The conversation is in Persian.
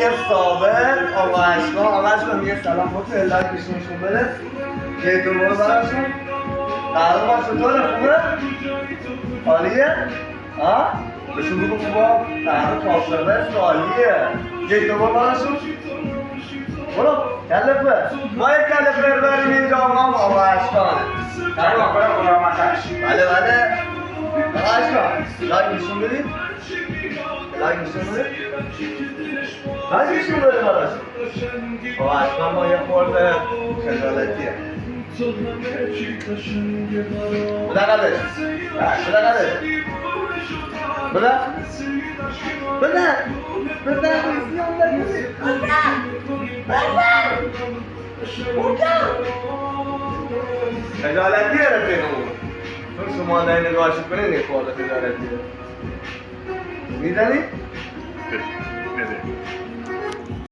میگه ثابت آقا اشکان میگه سلام بکن الهی کشونشون بره یه دو برو براشون قرار باش چطوره خوبه؟ عالیه؟ ها؟ بهشون بگو خوبا قرار کافربست عالیه یه دو برو براشون برو کلفه ما یک کلفه بریم اینجا آقا اشکانه تمام بله آقا اشکان لایک نشون بدید لایک نشون بدید لایک نشون بدید براشون آقا اشکان ما یه خورده خجالتیه بده قدش بده خجالتیه رفیقمون چون شما داری نگاهش کنید یه خورده خجالتیه میزنی؟ بده